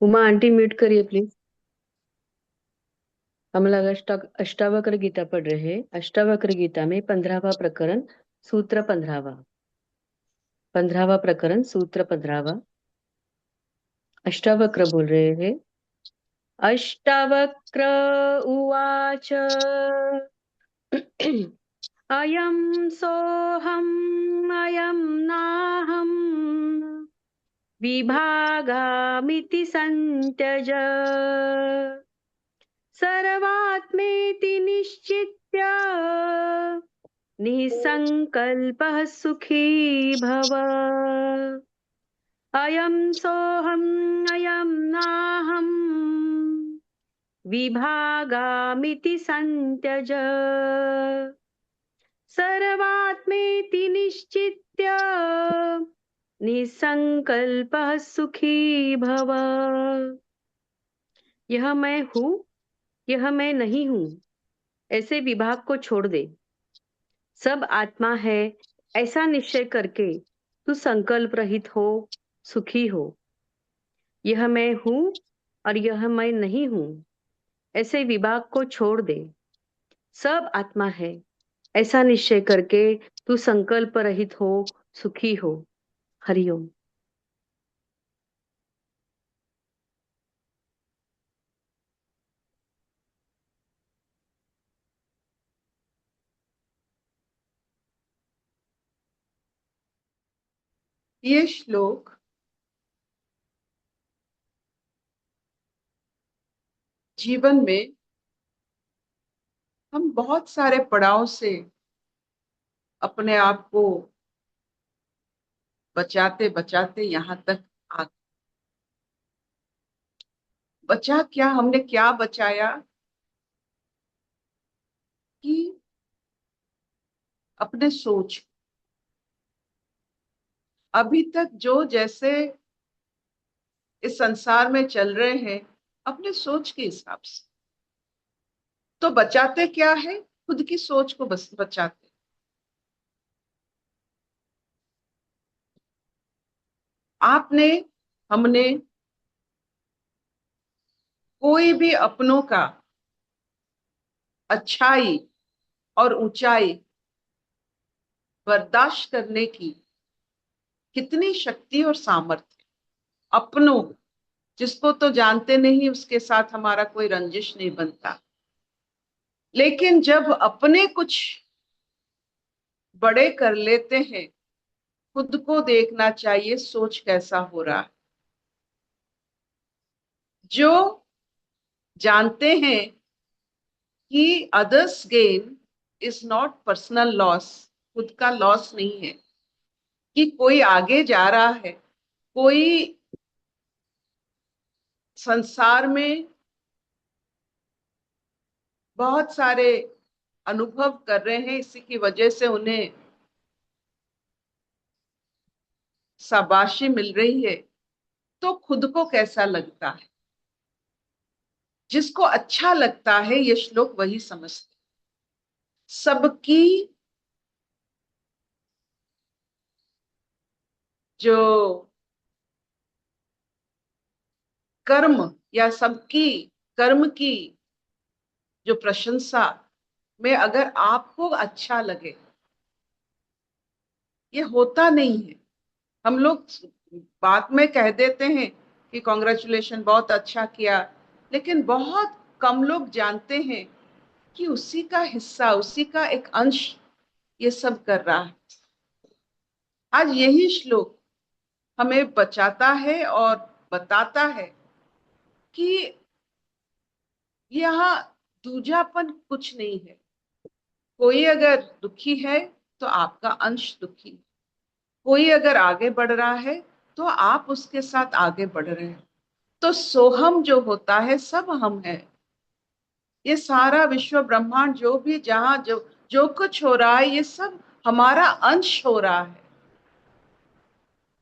Uma aunty mute करिए please. हम लोग अष्टावक्र गीता पढ़ रहे हैं। अष्टावक्र गीता में 15वां प्रकरण, सूत्र 15वां। 15वां प्रकरण, सूत्र 15वां। अष्टावक्र बोल रहे हैं। अष्टावक्र उवाच। अयं सोऽहम् अयं नाहम् विभागामिति सन्त्यज सर्वात्मेति निश्चित्य निसङ्कल्पः सुखी भव। अयं सोऽहम् अयं नाहम् विभागामिति सन्त्यज सर्वात्मेति निश्चित्य निसंकल्पः सुखी भव। यह मैं हूँ, यह मैं नहीं हूँ, ऐसे विभाग को छोड़ दे। सब आत्मा है ऐसा निश्चय करके तू संकल्प रहित हो, सुखी हो। यह मैं हूँ और यह मैं नहीं हूँ, ऐसे विभाग को छोड़ दे। सब आत्मा है ऐसा निश्चय करके तू संकल्प रहित हो, सुखी हो। हरिओम। ये श्लोक जीवन में हम बहुत सारे पड़ाव से अपने आप को बचाते बचाते यहाँ तक आ। बचा क्या, हमने क्या बचाया कि अपने सोच। अभी तक जो जैसे इस संसार में चल रहे हैं अपने सोच के हिसाब से, तो बचाते क्या है, खुद की सोच को बस बचाते। आपने, हमने, कोई भी अपनों का अच्छाई और ऊंचाई बर्दाश्त करने की कितनी शक्ति और सामर्थ्य। अपनों, जिसको तो जानते नहीं उसके साथ हमारा कोई रंजिश नहीं बनता, लेकिन जब अपने कुछ बड़े कर लेते हैं, खुद को देखना चाहिए सोच कैसा हो रहा है। जो जानते हैं कि others gain is not personal loss, खुद का लॉस नहीं है, कि कोई आगे जा रहा है, कोई संसार में बहुत सारे अनुभव कर रहे हैं, इसी की वजह से उन्हें शाबाशी मिल रही है, तो खुद को कैसा लगता है। जिसको अच्छा लगता है ये श्लोक वही समझते। सबकी जो कर्म या सबकी कर्म की जो प्रशंसा में अगर आपको अच्छा लगे, ये होता नहीं है। हम लोग बात में कह देते हैं कि कॉन्ग्रेचुलेशन, बहुत अच्छा किया, लेकिन बहुत कम लोग जानते हैं कि उसी का हिस्सा, उसी का एक अंश ये सब कर रहा है। आज यही श्लोक हमें बचाता है और बताता है कि यहाँ दूजापन कुछ नहीं है। कोई अगर दुखी है तो आपका अंश दुखी, कोई अगर आगे बढ़ रहा है तो आप उसके साथ आगे बढ़ रहे हैं। तो सोहम जो होता है सब हम है। ये सारा विश्व ब्रह्मांड जो भी जहां जो जो कुछ हो रहा है ये सब हमारा अंश हो रहा है।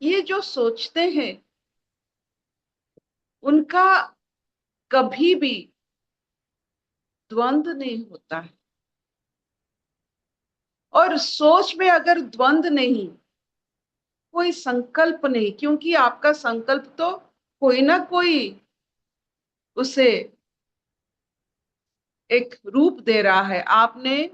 ये जो सोचते हैं उनका कभी भी द्वंद नहीं होता है। और सोच में अगर द्वंद नहीं, कोई संकल्प नहीं, क्योंकि आपका संकल्प तो कोई ना कोई उसे एक रूप दे रहा है। आपने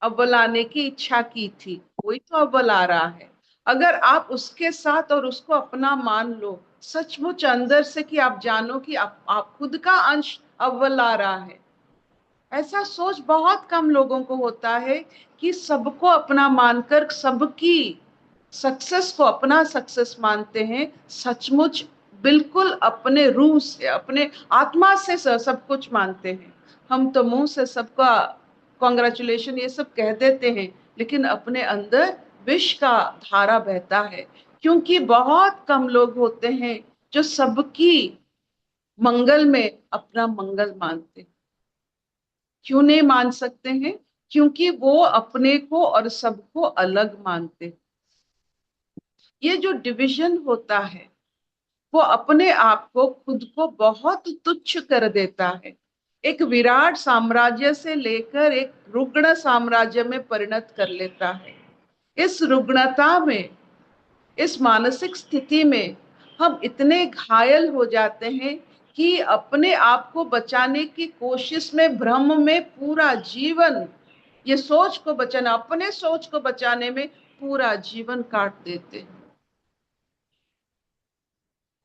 अव्वल आने की इच्छा की थी, वही तो अव्वल आ रहा है। अगर आप उसके साथ और उसको अपना मान लो सचमुच अंदर से, कि आप जानो कि आप खुद का अंश अव्वल आ रहा है। ऐसा सोच बहुत कम लोगों को होता है कि सबको अपना मानकर सबकी सक्सेस को अपना सक्सेस मानते हैं। सचमुच बिल्कुल अपने रूह से, अपने आत्मा से सब कुछ मानते हैं। हम तो मुंह से सबका कॉन्ग्रेचुलेशन ये सब कह देते हैं, लेकिन अपने अंदर विष का धारा बहता है। क्योंकि बहुत कम लोग होते हैं जो सबकी मंगल में अपना मंगल मानते हैं। क्यों नहीं मान सकते हैं? क्योंकि वो अपने को और सबको अलग मानते हैं। ये जो डिवीजन होता है वो अपने आप को, खुद को बहुत तुच्छ कर देता है। एक विराट साम्राज्य से लेकर एक रुग्ण साम्राज्य में परिणत कर लेता है। इस रुग्णता में, इस मानसिक स्थिति में हम इतने घायल हो जाते हैं कि अपने आप को बचाने की कोशिश में, भ्रम में पूरा जीवन, ये सोच को बचाना, अपने सोच को बचाने में पूरा जीवन काट देते हैं।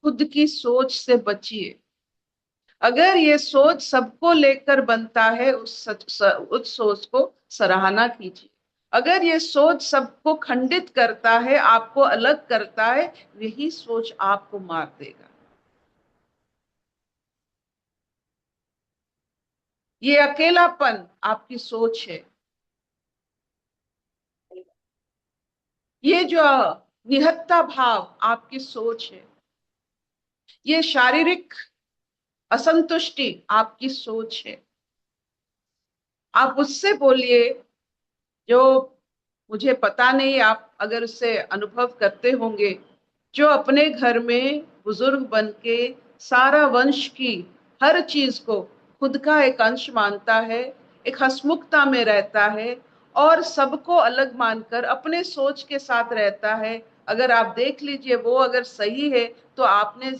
खुद की सोच से बचिए। अगर ये सोच सबको लेकर बनता है, उस सोच को सराहना कीजिए। अगर ये सोच सबको खंडित करता है, आपको अलग करता है, यही सोच आपको मार देगा। ये अकेलापन आपकी सोच है। ये जो निहत्ता भाव आपकी सोच है। ये शारीरिक असंतुष्टि आपकी सोच है। आप उससे बोलिए जो, मुझे पता नहीं आप अगर उससे अनुभव करते होंगे, जो अपने घर में बुजुर्ग बन के सारा वंश की हर चीज को खुद का एक अंश मानता है, एक हंसमुखता में रहता है और सबको अलग मानकर अपने सोच के साथ रहता है। अगर आप देख लीजिए वो अगर सही है तो आपने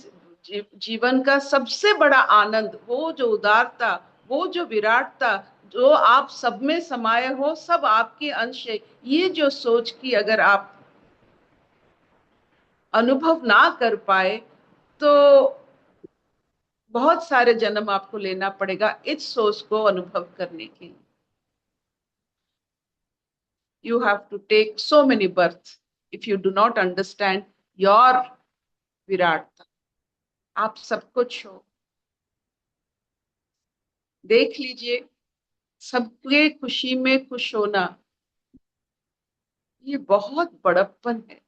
जीवन का सबसे बड़ा आनंद, वो जो उदारता, वो जो विराटता, जो आप सब में समाये हो, सब आपके अंश है, ये जो सोच की अगर आप अनुभव ना कर पाए तो बहुत सारे जन्म आपको लेना पड़ेगा इस सोच को अनुभव करने के लिए। You have to take so many births if you do not understand your विराटता। आप सब कुछ हो। देख लीजिए, सबके खुशी में खुश होना ये बहुत बड़प्पन है।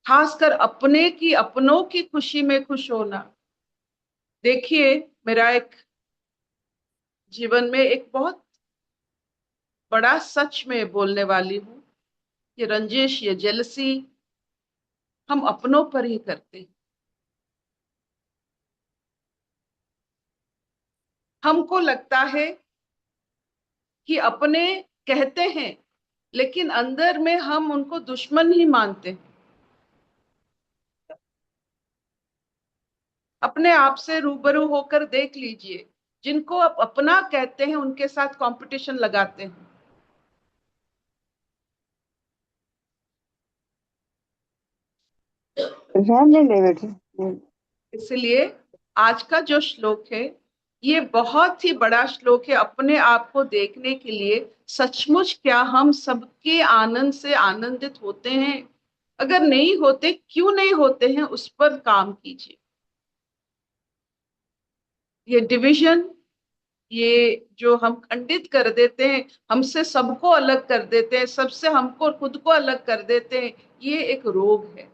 खासकर अपने की, अपनों की खुशी में खुश होना। देखिए, मेरा एक जीवन में एक बहुत बड़ा सच में बोलने वाली हूँ। ये रंजिश, ये जेलसी हम अपनों पर ही करते हैं। हमको लगता है कि अपने कहते हैं, लेकिन अंदर में हम उनको दुश्मन ही मानते हैं। अपने आप से रूबरू होकर देख लीजिए, जिनको आप अपना कहते हैं उनके साथ कंपटीशन लगाते हैं। रहने दे बेटे। इसलिए आज का जो श्लोक है ये बहुत ही बड़ा श्लोक है अपने आप को देखने के लिए। सचमुच क्या हम सबके आनंद से आनंदित होते हैं? अगर नहीं होते, क्यों नहीं होते हैं, उस पर काम कीजिए। ये डिवीजन, ये जो हम खंडित कर देते हैं, हमसे सबको अलग कर देते हैं, सबसे हमको, खुद को अलग कर देते हैं, ये एक रोग है।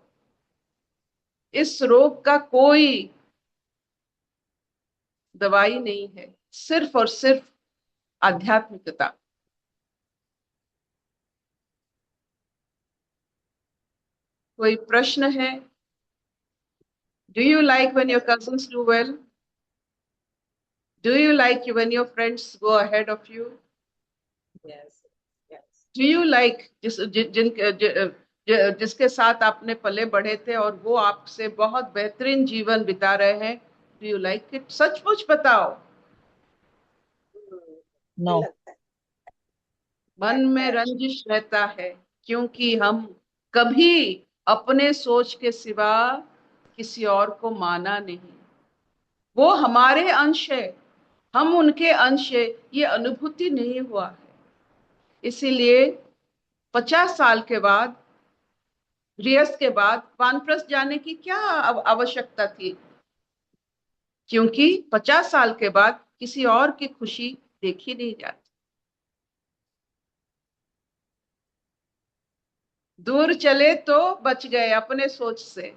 इस रोग का कोई दवाई नहीं है, सिर्फ और सिर्फ आध्यात्मिकता। कोई प्रश्न है? Do you like when your cousins do well? Do you like when your friends go ahead of you? Yes, yes. Do you like जिसके साथ आपने पले बढ़े थे और वो आपसे बहुत बेहतरीन जीवन बिता रहे हैं? Do you like it? सचमुच बताओ। नो। मन में रंजिश रहता है क्योंकि हम कभी अपने सोच के सिवा किसी और को माना नहीं। वो हमारे अंश है, हम उनके अंश है, ये अनुभूति नहीं हुआ है। इसीलिए 50 साल के बाद, गृहस्थ के बाद वानप्रस्थ जाने की क्या आवश्यकता थी? क्योंकि 50 साल के बाद किसी और की खुशी देखी नहीं जाती। दूर चले तो बच गए अपने सोच से।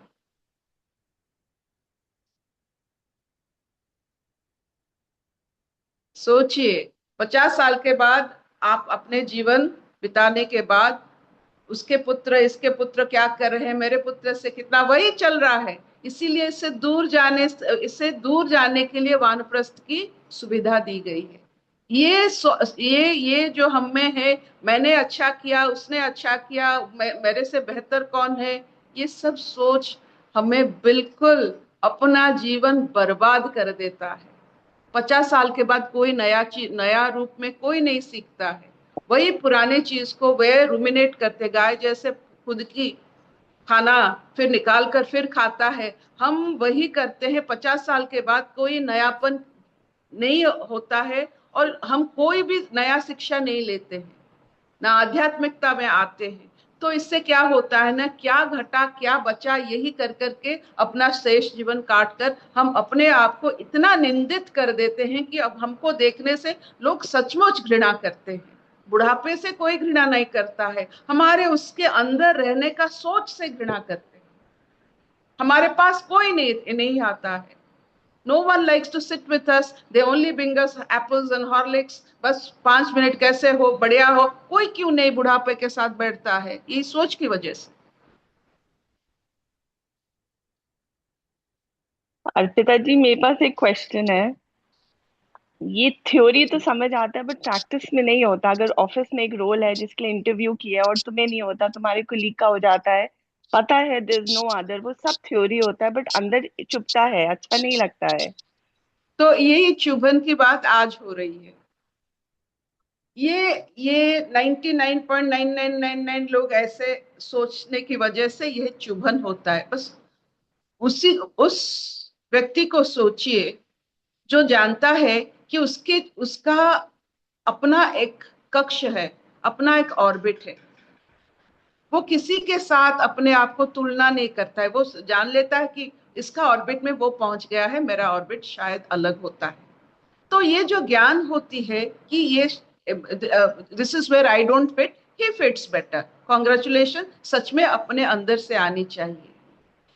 सोचिए, 50 साल के बाद आप अपने जीवन बिताने के बाद उसके पुत्र, इसके पुत्र क्या कर रहे हैं, मेरे पुत्र से कितना, वही चल रहा है। इसीलिए इससे दूर जाने के लिए वानप्रस्थ की सुविधा दी गई है। ये जो हम में है, मैंने अच्छा किया, उसने अच्छा किया, मेरे से बेहतर कौन है, ये सब सोच हमें बिल्कुल अपना जीवन बर्बाद कर देता है। 50 साल के बाद कोई नया चीज, नया रूप में कोई नहीं सीखता है। वही पुराने चीज को वे रुमिनेट करते, गाय जैसे खुद की खाना फिर निकाल कर फिर खाता है, हम वही करते हैं। 50 साल के बाद कोई नयापन नहीं होता है और हम कोई भी नया शिक्षा नहीं लेते हैं, ना आध्यात्मिकता में आते हैं। तो इससे क्या होता है ना, क्या घटा क्या बचा, यही कर करके अपना शेष जीवन काट कर हम अपने आप को इतना निंदित कर देते हैं कि अब हमको देखने से लोग सचमुच घृणा करते हैं। बुढ़ापे से कोई घृणा नहीं करता है, हमारे उसके अंदर रहने का सोच से घृणा करते हैं। हमारे पास कोई नहीं आता है। No one likes to sit with us. They only bring us apples and horlicks. बस 5 मिनट कैसे हो, बढ़िया हो। कोई क्यों नहीं बुढ़ापे के साथ बैठता है, ये सोच की वजह से। अर्पिता जी, मेरे पास एक क्वेश्चन है। ये थ्योरी तो समझ आता है बट प्रैक्टिस में नहीं होता। अगर ऑफिस में एक रोल है जिसके लिए इंटरव्यू किया है और तुम्हें नहीं होता, तुम्हारे कुलीग का हो जाता है, पता है देयर इज नो अदर, वो सब थ्योरी होता है बट अंदर चुभता है, अच्छा नहीं लगता है। तो यही चुभन की बात आज हो रही है। ये 99.9999 लोग ऐसे सोचने की वजह से यह चुभन होता है। बस उस व्यक्ति को सोचिए जो जानता है कि उसका अपना एक कक्ष है, अपना एक ऑर्बिट है। वो किसी के साथ अपने आप को तुलना नहीं करता है। वो जान लेता है कि इसका ऑर्बिट में वो पहुंच गया है, मेरा ऑर्बिट शायद अलग होता है। तो ये जो ज्ञान होती है कि ये this is where I don't fit, he fits better, congratulation, सच में अपने अंदर से आनी चाहिए।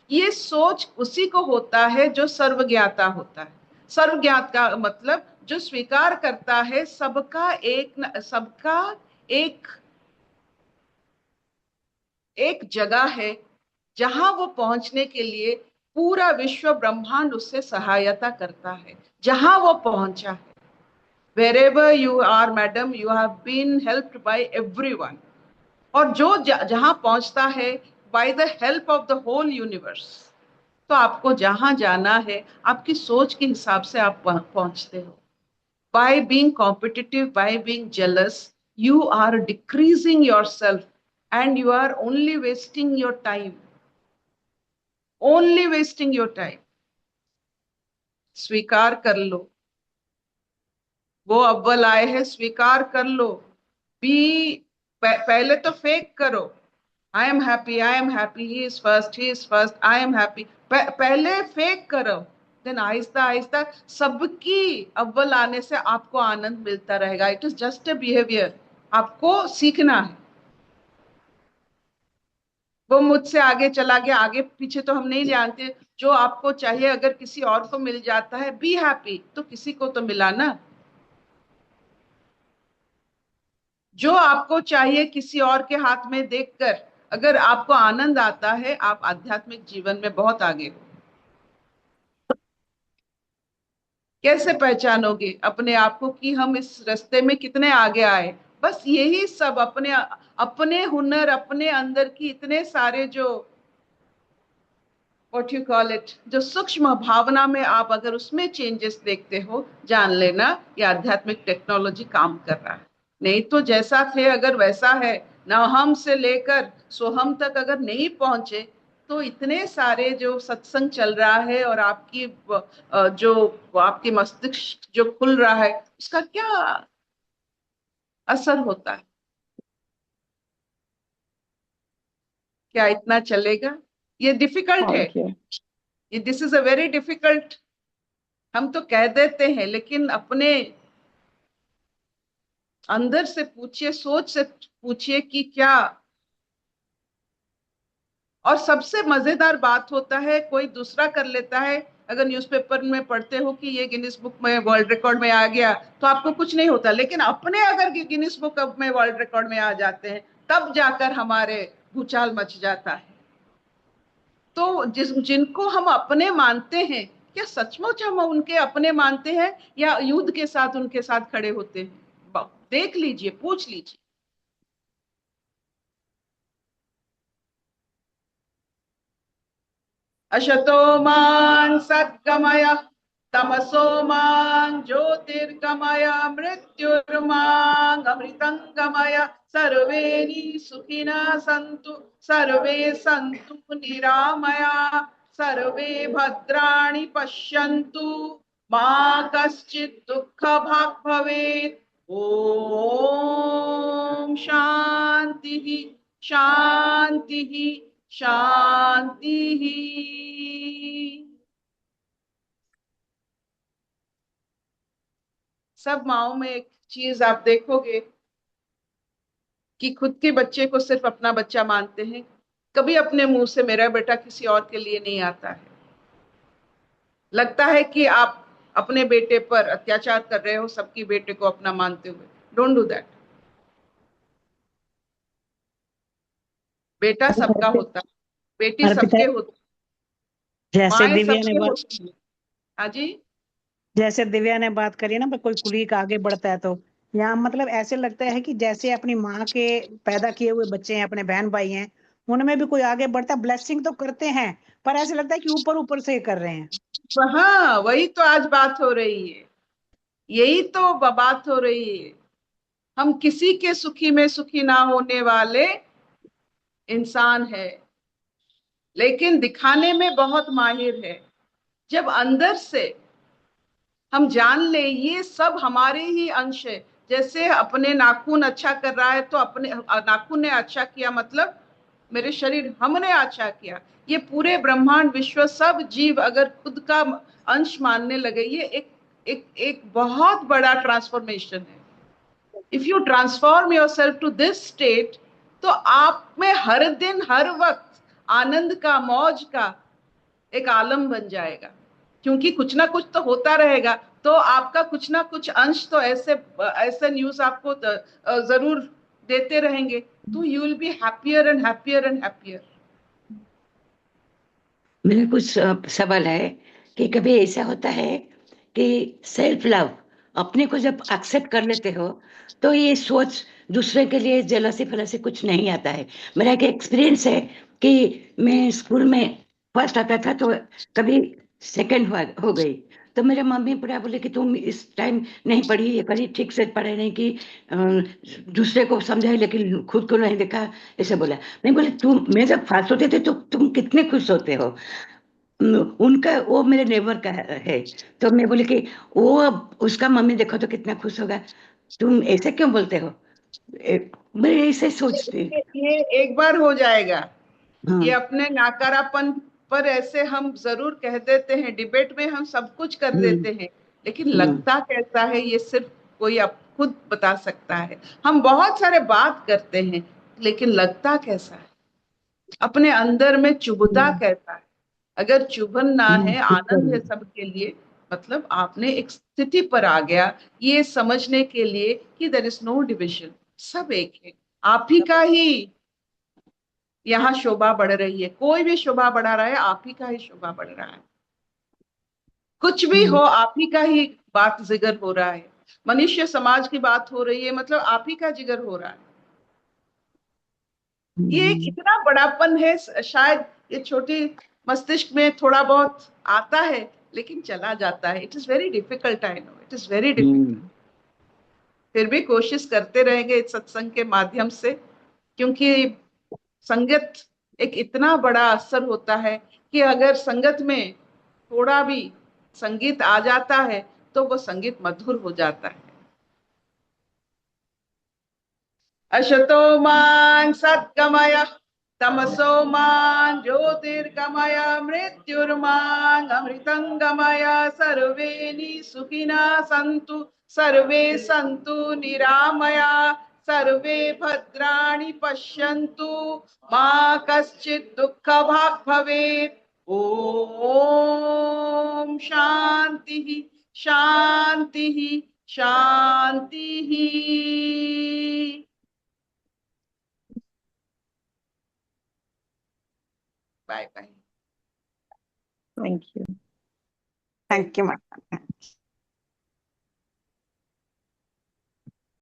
ये सोच उसी को होता है जो सर्वज्ञाता होता है। सर्वज्ञात का मतलब जो स्वीकार करता है सबका एक एक जगह है जहां वो पहुंचने के लिए पूरा विश्व ब्रह्मांड उससे सहायता करता है। जहां वो पहुंचा है, wherever you are madam, you have been helped by everyone। और जो जहां पहुंचता है by the help of the whole universe। तो आपको जहां जाना है आपकी सोच के हिसाब से आप पहुंचते हो। by being competitive, by being jealous, you are decreasing yourself and you are only wasting your time, only wasting your time। स्वीकार कर लो, वो अव्वल आए हैं, स्वीकार कर लो। बी पहले तो फेक करो, I am happy, I am happy, he is first, he is first, I am happy. पहले फेक करो, देन आहिस्ता आहिस्ता सबकी अव्वल आने से आपको आनंद मिलता रहेगा। It is just a behaviour, आपको सीखना है। वो मुझसे आगे चला गया, आगे पीछे तो हम नहीं जानते। जो आपको चाहिए अगर किसी और को मिल जाता है, बी हैप्पी, तो किसी को तो मिला ना। जो आपको चाहिए किसी और के हाथ में देखकर अगर आपको आनंद आता है, आप आध्यात्मिक जीवन में बहुत आगे हो। कैसे पहचानोगे अपने आप को कि हम इस रास्ते में कितने आगे आए? बस यही सब अपने अपने हुनर, अपने अंदर की इतने सारे जो व्हाट यू कॉल इट, जो सूक्ष्म भावना में आप अगर उसमें चेंजेस देखते हो, जान लेना ये आध्यात्मिक टेक्नोलॉजी काम कर रहा है। नहीं तो जैसा थे अगर वैसा है, न हम से लेकर सोहम तक अगर नहीं पहुंचे, तो इतने सारे जो सत्संग चल रहा है और आपकी जो आपकी मस्तिष्क जो खुल रहा है, उसका क्या असर होता है? क्या इतना चलेगा? ये डिफिकल्ट है। Thank you. ये this is a very difficult. हम तो कह देते हैं, लेकिन अपने अंदर से पूछिए, सोच से पूछिए कि क्या। और सबसे मजेदार बात होता है, कोई दूसरा कर लेता है, अगर न्यूज़पेपर में पढ़ते हो कि ये गिनीज बुक में वर्ल्ड रिकॉर्ड में आ गया, तो आपको कुछ नहीं होता। लेकिन अपने अगर गिनीज बुक में वर्ल्ड रिकॉर्ड में आ जाते हैं, तब जाकर हमारे भूचाल मच जाता है। तो जिनको हम अपने मानते हैं, क्या सचमुच हम उनके अपने मानते हैं, या युद्ध के साथ उनके साथ खड़े होते हैं? देख लीजिए, पूछ लीजिए। अशतो मां सद्गमय, तमसो मां ज्योतिर्गमय, मृत्युर्मां अमृतंगमय। सर्वे सुखिनः सन्तु, सर्वे सन्तु निरामया, सर्वे भद्राणि पश्यन्तु, मा कश्चित् दुःखभाग् भवेत्। ओम शांति शांति शांति। सब माओ में एक चीज आप देखोगे कि खुद के बच्चे को सिर्फ अपना बच्चा मानते हैं। कभी अपने मुंह से मेरा बेटा किसी और के लिए नहीं आता है। लगता है कि आप अपने बेटे पर अत्याचार कर रहे हो, सबकी बेटे को अपना मानते हुए। Don't do that. बेटा सबका होता है, बेटी अर्पिता, सबके होती है, जैसे माएं दिव्या ने सबके बात होती है। हाँ जी। जैसे दिव्या ने बात करी ना, कोई कुलीग आगे बढ़ता है तो यहाँ मतलब ऐसे लगता है कि जैसे अपनी माँ के पैदा किए हुए बच्चे हैं, अपने बहन भाई हैं, उनमें भी कोई आगे बढ़ता है, ब्लेसिंग तो करते हैं, पर ऐसे लगता है कि ऊपर ऊपर से कर रहे हैं। हाँ, वही तो आज बात हो रही है। यही तो बात हो रही है। हम किसी के सुखी में सुखी ना होने वाले इंसान है, लेकिन दिखाने में बहुत माहिर है। जब अंदर से हम जान ले ये सब हमारे ही अंश है। जैसे अपने नाखून अच्छा कर रहा है, तो अपने नाखून ने अच्छा किया, मतलब मेरे शरीर हमने अच्छा किया। ये पूरे ब्रह्मांड विश्व सब जीव अगर खुद का अंश मानने लगे, ये एक बहुत बड़ा ट्रांसफॉर्मेशन है। If you transform yourself to this state, तो आप में हर दिन हर वक्त आनंद का, मौज का एक आलम बन जाएगा। क्योंकि कुछ ना कुछ तो होता रहेगा, तो आपका कुछ ना कुछ अंश तो ऐसे ऐसे न्यूज आपको जरूर देते रहेंगे। तो you will be happier and happier and happier. मेरा कुछ सवाल है कि कभी ऐसा होता है कि सेल्फ लव, अपने को जब एक्सेप्ट कर लेते हो, तो ये सोच दूसरे के लिए जेलसी फलसी कुछ नहीं आता है। मेरा एक एक्सपीरियंस है कि मैं स्कूल में फर्स्ट आता था, तो कभी सेकंड हो गई, तो मेरे मम्मी पूरा बोले कि तुम इस टाइम नहीं पढ़ी, ये करी, ठीक से पढ़े नहीं कि दूसरे को समझाए लेकिन खुद को नहीं देखा, ऐसे बोला। मैं बोले तुम, मैं जब फर्स्ट होते थे तो तुम कितने खुश होते हो। उनका, वो मेरे नेबर का है, तो मैं बोले कि वो, अब उसका मम्मी देखो तो कितना खुश होगा, तुम ऐसे क्यों बोलते हो। मैं ऐसे सोचती। ये एक बार हो जाएगा। ये हाँ। अपने नाकारापन पर ऐसे हम जरूर कह देते हैं, डिबेट में हम सब कुछ कर हम्म। देते हैं, लेकिन हम्म। लगता कैसा है ये सिर्फ कोई अब खुद बता सकता है। हम बहुत सारे बात करते हैं, लेकिन लगता कैसा है, अपने अंदर में चुभता कैसा है। अगर चुभन ना है, आनंद है सबके लिए, मतलब आपने एक स्थिति पर आ गया, ये समझने के लिए कि देयर इज नो डिविजन, सब एक है। आप ही का ही यहाँ शोभा बढ़ रही है। कोई भी शोभा बढ़ा रहा है, आप ही का ही शोभा बढ़ रहा है। कुछ भी हो, आप ही का ही बात जिगर हो रहा है। मनुष्य समाज की बात हो रही है, मतलब आप ही का जिगर हो रहा है। ये एक इतना बड़ापन है, शायद ये छोटी मस्तिष्क में थोड़ा बहुत आता है लेकिन चला जाता है। It is very difficult, I know, it is very difficult. फिर भी कोशिश करते रहेंगे इस सत्संग के माध्यम से, क्योंकि संगत एक इतना बड़ा असर होता है कि अगर संगत में थोड़ा भी संगीत आ जाता है तो वो संगीत मधुर हो जाता है। अशतो मां सद्गमय तमसो मां ज्योतिर्गमय मृत्युर्मां अमृतंगमय। सर्वे सुखिनः सन्तु सर्वे सन्तु निरामया सर्वे भद्राणि पश्यन्तु मा कश्चित् दुःखभाग् भवेत्। ओम शांति शांति शांति। Bye bye. Thank you. Thank you ma'am.